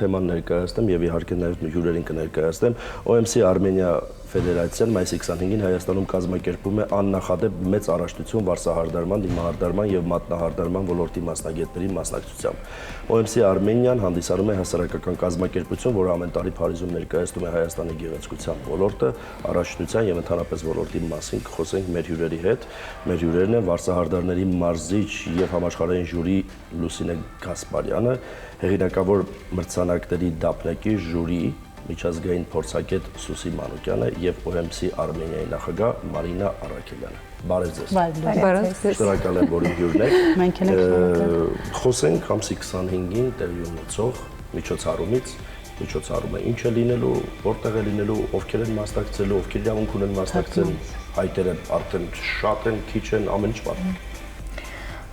թեման ներկայացնեմ եւ իհարկե նաեւ հյուրերին կներկայացնեմ OMC Armenia Ֆեդերացիան մայիսի 25-ին Հայաստանում կազմակերպում է աննախադեպ մեծ առաջնություն վարսահարդարման, դիմահարդարման եւ մատնահարդարման ոլորտի մասնագետների մասնակցությամբ։ OMC Armenian հանդիսանում է հասարակական կազմակերպություն, որը ամեն տարի Փարիզում ներկայացնում է Հայաստանի գեղեցկության ոլորտը, առաջնության եւ ընդհանրապես ոլորտի մասին կխոսենք մեր հյուրերի հետ։ Մեր հյուրերն են վարսահարդարների մարզիչ եւ համաշխարհային ժյուրի Լուսինե Գասպարյանը, հեղինակավոր մրցանակների դափնեկի ժյուրի միջազգային փորձագետ Սուսի Մանուկյանը եւ OMC Armenia-ի նախագահ Մարինա Արաքելյանը։ Բարև ձեզ։ Բարև ձեզ։ Շնորհակալ եմ, որ հյուրն եք։ Մենք ենք շնորհակալ։ Խոսենք ամսի 25-ին տեղի ունեցող միջոցառումից։ Միջոցառումը ինչ է լինելու, որտեղ է լինելու, ովքեր են մասնակցելու, ովքեր իրավունք ունեն մասնակցել, հայտերը արդեն շատ են, քիչ են, ամեն ինչ պատմեք։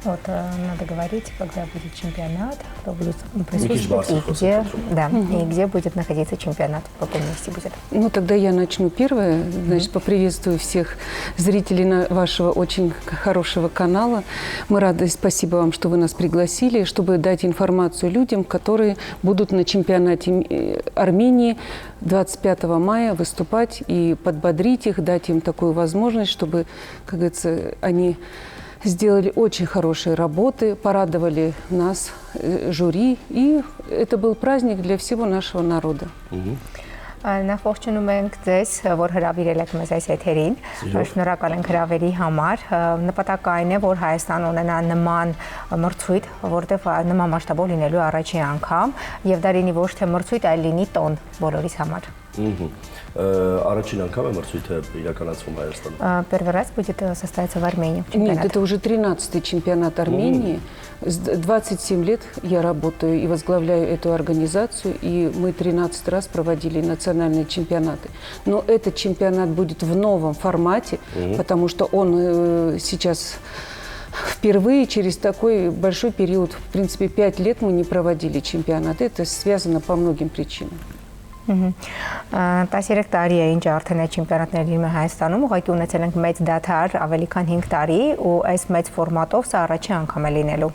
Вот надо говорить, когда будет чемпионат, кто будет присутствовать и где будет находиться чемпионат, в каком месте будет. Ну, тогда я начну первое. Значит, поприветствую всех зрителей вашего очень хорошего канала. Мы рады, спасибо вам, что вы нас пригласили, чтобы дать информацию людям, которые будут на чемпионате Армении 25 мая выступать и подбодрить их, дать им такую возможность, чтобы, как говорится, они сделали очень хорошие работы, порадовали нас, жюри, и это был праздник для всего нашего народа. Նախ ողջունում ենք ձեզ, որ հրավիրել եք մեզ այս եթերին, շնորհակալ ենք հրավերի համար, նպատակը այն է, որ Հայաստան ունենա նման մրցույթ, որտեղ նման մասշտաբով լինելու առաջին անգամ, եւ դա լինի ոչ թե մրցույթ, այլ լինի տոն բոլորիս համար։ Առաջին անգամ է մրցույթը իրականացվում Հայաստանում։ Первый раз будет состояться в Армении. Нет, это уже 13-й чемпионат Армении. 27 лет я работаю и возглавляю эту организацию, и мы 13 раз проводили национальные чемпионаты. Но этот чемпионат будет в новом формате, потому что он сейчас впервые через такой большой период, в принципе, 5 лет мы не проводили чемпионат. Это связано по многим причинам. 13 տարի է ինչ արդեն այդ չեմպիոնատներ լինում է Հայաստանում, ուղղակի ունեցել ենք մեծ դադար, ավելի քան 5 տարի, ու այս մեծ ֆորմատով սա առաջին անգամ է լինելու։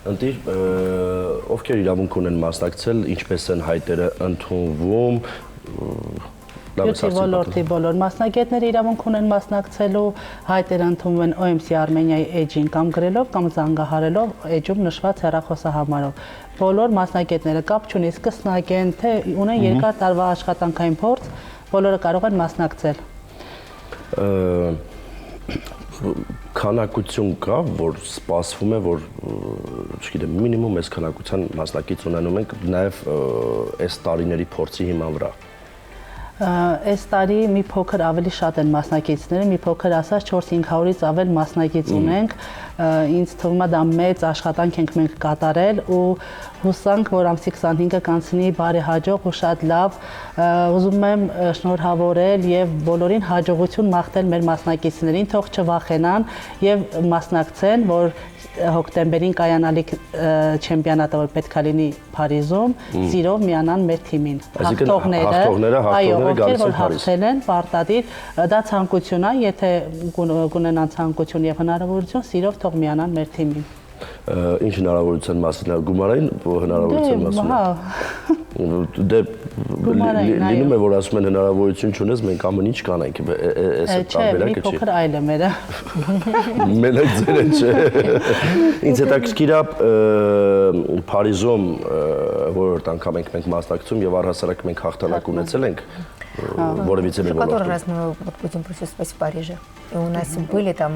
Ընտիր, ովքեր իրավունք ունեն մասնակցել, ինչպես են հայտերը ընդունվում, ոլորտի բոլոր մասնագետները իրավունք ունեն մասնակցելու, հայտերը ընդունվում են OMC Armenia-ի էջին կամ գրելով կամ զանգահարելով էջում նշված հեռախոսահամարով։ Բոլոր մասնագետները կապ չունի, սկսնակ են, թե ունեն երկար տարվա աշխատանքային փորձ, բոլորը կարող են մասնակցել։ Քանակություն կա, որ սպասվում է, որ չգիտեմ, մինիմում այս քանակության մասնակից ունենում ենք նաև այս տարիների փորձի հիման վրա։ Այս տարի մի փոքր ավելի շատ են մասնակիցները, մի փոքր ասած 400-500-ից ավել մասնակից ունենք, ինձ թվում է դա մեծ աշխատանք ենք մենք կատարել ու հուսանք, որ ամսի 25-ը կանցնի բարեհաջող ու շատ լավ, ուզում եմ շնորհավորել եւ բոլորին հաջողություն մաղթել մեր մասնակիցներին, թող չվախենան եւ մասնակցեն, որ հոկտեմբերին կայանալիք չեմպիոնատը, որ պետք է լինի Փարիզում, սիրով միանան մեր թիմին։ Հաղթողները գալիս են Փարիզ։ Հաղթել են պարտադիր, դա ցանկություն է, եթե կունենան ցանկություն եւ հնարավորություն, սիրով թող միանան մեր թիմին։ Ինչ հնարավորության մասին գումարային հնարավորության մասին։ Դե լինում է, որ ասում են հնարավորություն չունես, մենք ամեն ինչ կանենք, այս տարբերակը չի։ Մի փոքր այլ է մերը։ Մենակ ձերը չէ։ Ինձ հետաքրքիր է Փարիզում որորդ անգամ ենք մասնակցում եւ առհասարակ մենք հաղթանակ ունեցել ենք որևիցե մի Который раз мы будем присутствовать в Париже, и у нас были там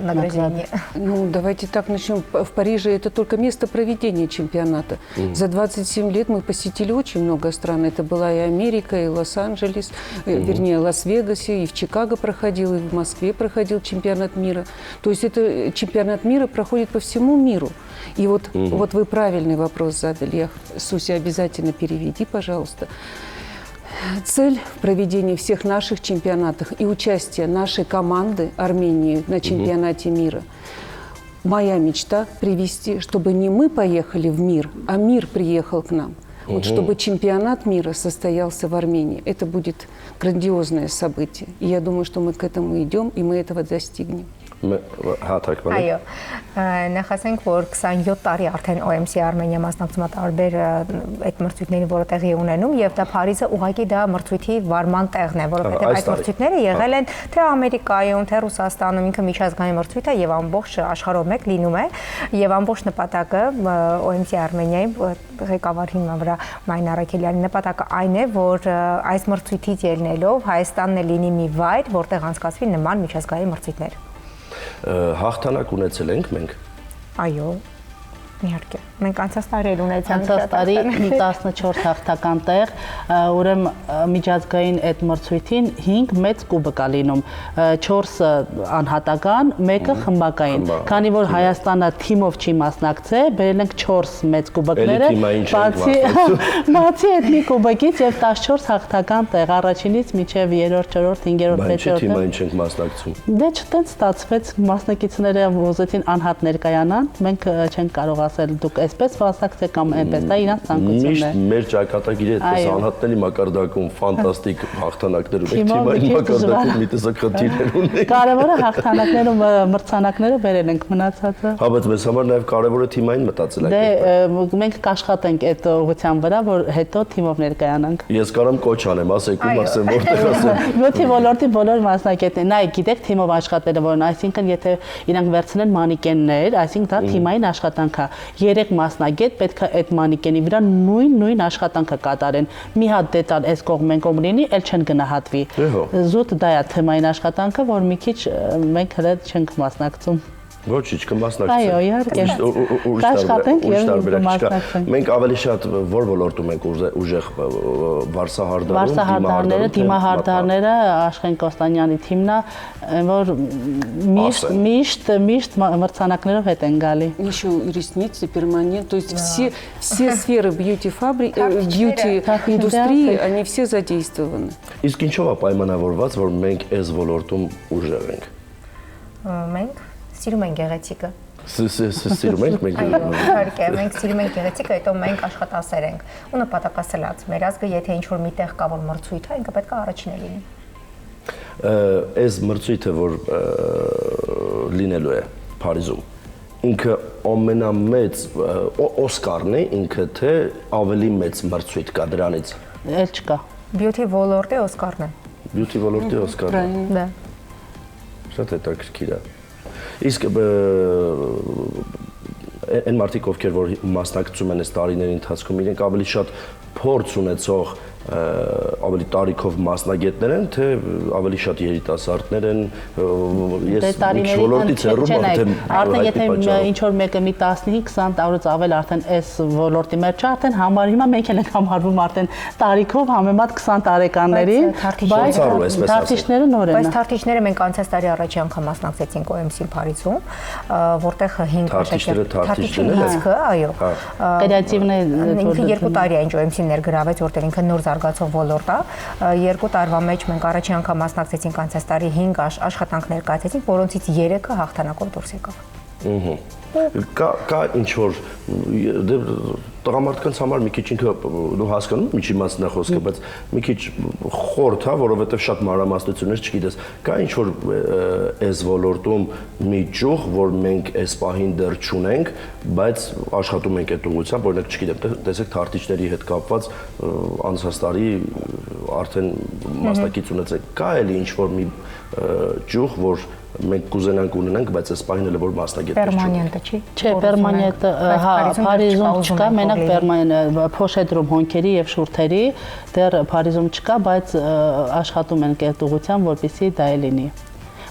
награждения. Ну, давайте так начнем. В Париже это только место проведения чемпионата. За 27 лет мы посетили очень много стран. Это была и Америка, и Лос-Анджелес, вернее, Лас-Вегасе, и в Чикаго проходил, и в Москве проходил чемпионат мира. То есть это чемпионат мира проходит по всему миру. И вот вы правильный вопрос задали. Суся, обязательно переведи, пожалуйста. Цель проведения всех наших чемпионатов и участия нашей команды Армении на чемпионате мира. Моя мечта привести, чтобы не мы поехали в мир, а мир приехал к нам. Вот чтобы чемпионат мира состоялся в Армении. Это будет грандиозное событие. И я думаю, что мы к этому идем, и мы этого достигнем. Հա, թարգմանիչ։ Այո, նախասենք, որ 27 տարի արդեն OMC Արմենիա մասնակցում է տարբեր այդ մրցույթներին, որը տեղի ունենում, եւ դա Փարիզը ուղղակի դա մրցույթի վարման տեղն է, որովհետեւ այդ մրցույթները եղել են թե Ամերիկայում, թե Ռուսաստանում, ինքը միջազգային մրցույթ է եւ ամբողջ աշխարհով մեկ լինում է եւ ամբողջ նպատակը OMC Արմենիայի ղեկավար հիմնական վրա Մայն Արաքելյանի նպատակը այն է, որ այս մրցույթից ելնելով Հայաստանն է լինի մի վայր, որտեղ անցկացվի նման միջազգային մրցույթներ։ Հաղթանակ ունեցել ենք մենք։ Այո, իհարկե։ Մենք անցած տարի ունեցանք անցած տարի 14 հաղթական տեղ, ուրեմն միջազգային այդ մրցույթին 5 մեծ կուբկ է լինում, 4 անհատական, 1-ը խմբակային։ Քանի որ Հայաստանը թիմով չի մասնակցել, բերել ենք 4 մեծ կուբկները, բացի այդ մի կուբկից եւ 14 հաղթական տեղ, առաջինից մինչեւ 3-րդ, 4-րդ, 5-րդ, 6-րդ։ Թիմային չենք մասնակցում։ Դե չտենց ստացվեց, մասնակիցները ուզեցին անհատ ներկայանան, մենք չենք կարող ասել դուք այսպես մասնակցեք կամ այնպես, դա իրանց ցանկությունն է։ Միշտ մեր ճակատագիրը այդպես անհատների մակարդակում ֆանտաստիկ հաղթանակներ ունենք, թիմային մակարդակում մի տեսակ խնդիրներ ունենք։ Կարևորը հաղթանակները, մրցանակները բերել ենք, մնացածը։ Հա, բայց մեզ համար նաև կարևորը թիմային մտածել է։ Դե մենք կաշխատենք այդ ուղղության վրա, որ հետո թիմով ներկայանանք։ Ես կարամ կոչ անեմ, ասեք ում ասեմ, որտեղ ասեմ։ Յոթի ոլորտի բոլոր մասնակիցներն, այ գիտեք թիմով աշխատելը որն, այսինքն եթե իրանք վերցնեն մանիկեններ, այսինքն դա թիմային աշխատանք է։ 3 մասնագետ պետք է այդ մանիկենի վրա նույն աշխատանքը կատարեն։ Մի հատ դետալ այս կողմ լինի, էլ չեն գնահատվի։ Զուտ դա է թեմային աշխատանքը, որ մի քիչ մենք հենց չենք մասնակցում։ Ոչինչ, կմասնակցենք։ Այո, իհարկե։ Կաշխատենք եւ կմասնակցենք։ Մենք ավելի շատ որ ոլորտում ենք ուժեղ վարսահարդարները, դիմահարդարները, Աշխեն Կոստանյանի թիմն է, որ միշտ մրցանակներով հետ են գալի։ Еще ресницы, перманент, то есть все сферы бьюти-индустрии, они все задействованы. Իսկ ինչով է պայմանավորված, որ մենք այս ոլորտում ուժեղ ենք։ Մենք սիրում ենք գեղեցիկը։ Սիրում ենք մենք։ Իհարկե, մենք սիրում ենք գեղեցիկը, հետո մենք աշխատասեր ենք։ Ու նպատակասլաց, մեր ազգը եթե ինչ-որ միտեղ կա որ մրցույթ է, ինքը պետք է առաջինը լինի։ Այս մրցույթը, որ լինելու է Փարիզում, ինքը ամենամեծ Օսկարն է, ինքը թե ավելի մեծ մրցույթ կա դրանից։ Էլ չկա։ Beauty ոլորտի Օսկարն է։ Beauty ոլորտի Օսկարն է։ Դա։ Շատ հետաքրքիր է։ Իսկ այն մարդիկ, ովքեր որ մասնակցում են այս տարիների ընթացքում, իրենք ավելի շատ փորձ ունեցող ավելի տարիքով մասնագետներ են, թե ավելի շատ երիտասարդներ են, ես ինչ ոլորտից հեռու եմ, թե արդեն եթե ինչ-որ մեկը մի 15-20 տարուց ավել արդեն այս ոլորտի մեջ չէ, արդեն համար հիմա մենք էլ ենք համարվում արդեն տարիքով համեմատ 20 տարեկաններին, բայց թարթիչները նոր են։ Բայց թարթիչները մենք անցած տարի առաջի անգամ մասնակցեցինք OMC Փարիզում, որտեղ 5 թարթիչները, այո, կրեատիվն է, ինքը 2 տարի է ինչ OMC-ն ներգրավեց, որտեղ ինքը նոր զարգացող ոլորտ է։ 2 տարվա մեջ մենք առաջի անգամ մասնակցեցինք անցած տարի 5 աշխատանք ներկայացրեցինք, որոնցից 3-ը հաղթանակով դուրս եկավ։ Կա ինչ որ տղամարդկանց համար մի քիչ ինքը դու հասկանում ես ինչի մասն է խոսքը, բայց մի քիչ խորթ է, որովհետև շատ մանրամասնություններ չգիտես։ Կա ինչ որ այս ոլորտում մի ճյուղ, որ մենք այս պահին դեռ չունենք, բայց աշխատում ենք այդ ուղղությամբ, օրինակ չգիտեմ, տեսեք թարթիչների հետ կապված անցած տարի արդեն մասնակից ունեցեք։ Կա էլի ինչ որ մի ճյուղ, որ մենք կուզենանք ունենանք, բայց այս պահին էլ որ մասնագետներ չունենք։ Պերմանենտը չի։ Չէ, պերմանենտը, հա, Փարիզում չկա, մենակ պերմանենտ փոշեդրում հոնքերի եւ շուրթերի, դեռ Փարիզում չկա, բայց աշխատում ենք այդ ուղղությամբ, որպեսզի դա լինի։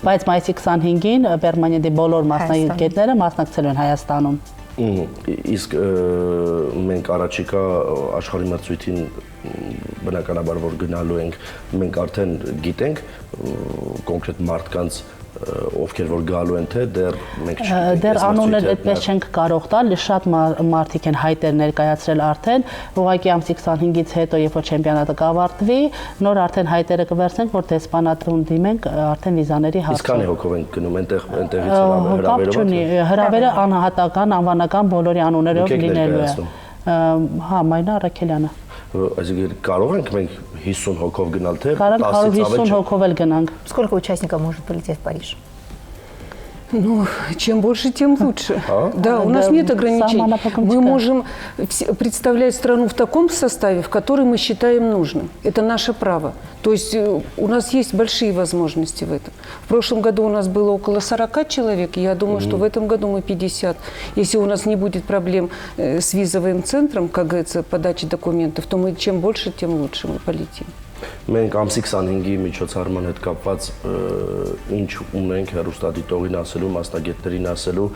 Բայց մայիսի 25-ին պերմանենտի բոլոր մասնագետները մասնակցելու են Հայաստանում։ Իսկ մենք առաջիկա աշխարհի մրցույթին բնականաբար որ գնալու ենք, մենք արդեն գիտենք կոնկրետ մարդկանց ովքեր որ գալու են թե դեռ մենք չգիտենք։ Դեռ անուններ այդպես չենք կարող տալ, շատ մարդիկ են հայտեր ներկայացրել արդեն, ուղղակի ամսի 25-ից հետո երբ որ չեմպիոնատը կավարտվի, նոր արդեն հայտերը կվերցնենք, որ դեսպանատուն դիմենք արդեն վիզաների հարցը։ Իսկ քանի հոգով ենք գնում այնտեղից հրավերով։ Հրավերը անհատական, անվանական բոլորի անուններով լինելու է։ Հա, Մայնա Արաքելյանը։ Այսինքն կարող ենք մենք 50 հոգով գնալ թե 10-ից 50 հոգով էլ գնանք։ Сколько участников может полететь в Париж? Ну, чем больше, тем лучше. Да, у нас Да, нет ограничений. сама напокончика. Мы можем представлять страну в таком составе, в который мы считаем нужным. Это наше право. То есть у нас есть большие возможности в этом. В прошлом году у нас было около 40 человек, и я думаю, что в этом году мы 50. Если у нас не будет проблем с визовым центром, как говорится, подачи документов, то мы чем больше, тем лучше мы полетим. Մենք ամսի 25-ի միջոցառման հետ կապված ինչ ունենք հեռուստադիտողին ասելու, մասնագետներին ասելու,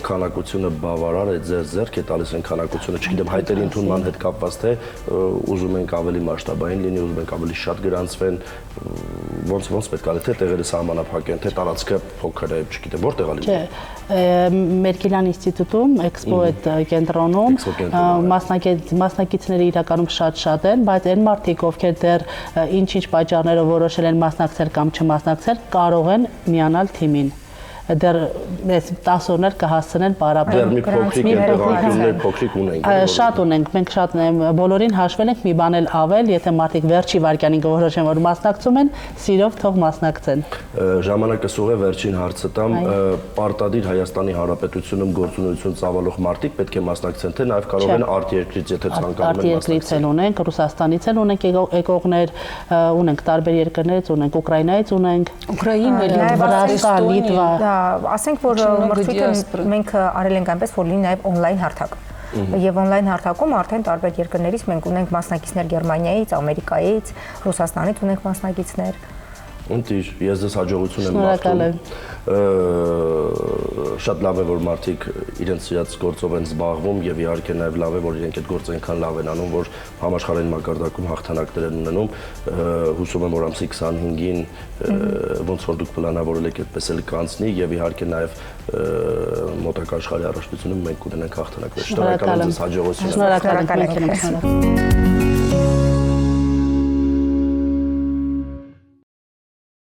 քանակությունը բավարար է, ձեր ձեռք է տալիս այն քանակությունը, չգիտեմ, հայտերի ընդունման հետ կապված թե ուզում ենք ավելի մասշտաբային լինի, ուզում ենք ավելի շատ գրանցվեն, ոնց պետք է թե տեղերը սահմանափակեն, թե տարածքը փոքր է, չգիտեմ, որտեղ է լինի։ Մերկելյան ինստիտուտում, Էքսպոետ կենտրոնում մասնակիցները իրականում շատ են, բայց այն մարդիկ, ովքեր դեռ ինչ-ինչ պատճառներով որոշել են մասնակցել կամ չմասնակցել, կարող են միանալ թիմին։ Դեռ ես 10 օրներ կհասցնեն պարապել։ Դեռ մի փոքրիկ ընտղանկյուններ փոքրիկ ունենք։ Շատ ունենք, մենք շատ բոլորին հաշվել ենք մի բան էլ ավել, եթե մարդիկ վերջի վայրկյանին որոշեն, որ մասնակցում են, սիրով թող մասնակցեն։ Ժամանակը սուղ է, վերջին հարցը տամ, պարտադիր Հայաստանի Հանրապետությունում գործունեություն ծավալող մարդիկ պետք է մասնակցեն, թե նաև կարող են արտերկրից, եթե ցանկանում են Արտերկրից էլ ունենք, Ռուսաստանից էլ ունենք եկողներ, ունենք տարբեր երկրներից, ունենք Ուկրաինայից ունենք, Ուկրաինա, Վրաստան, Լիտվա։ Ասենք որ մրցույթը մենք արել ենք այնպես, որ լինի նաև on-line հարթակ։ Եվ on-line հարթակում արդեն տարբեր երկրներից մենք ունենք մասնակիցներ Գերմանիայից, Ամերիկայից, Ռուսաստանից ունենք մասնակիցներ։ Ընտիր, ես ձեզ հաջողություն եմ մաղթում։ Շատ լավ է, որ մարդիկ իրենց սիրած գործով են զբաղվում եւ իհարկե նաեւ լավ է, որ իրենք այդ գործը այնքան լավ են անում, որ համաշխարհային մակարդակում հաղթանակներ են ունենում։ Հուսում եմ, որ ամսի 25-ին ոնց որ դուք պլանավորել եք, այդպես էլ կանցնի եւ իհարկե նաեւ մոտակա աշխարհի առաջնությունում մենք կունենանք հաղթանակներ։ Շնորհակալ եմ ձեզ, հաջողություն։ Շնորհակալ եմ։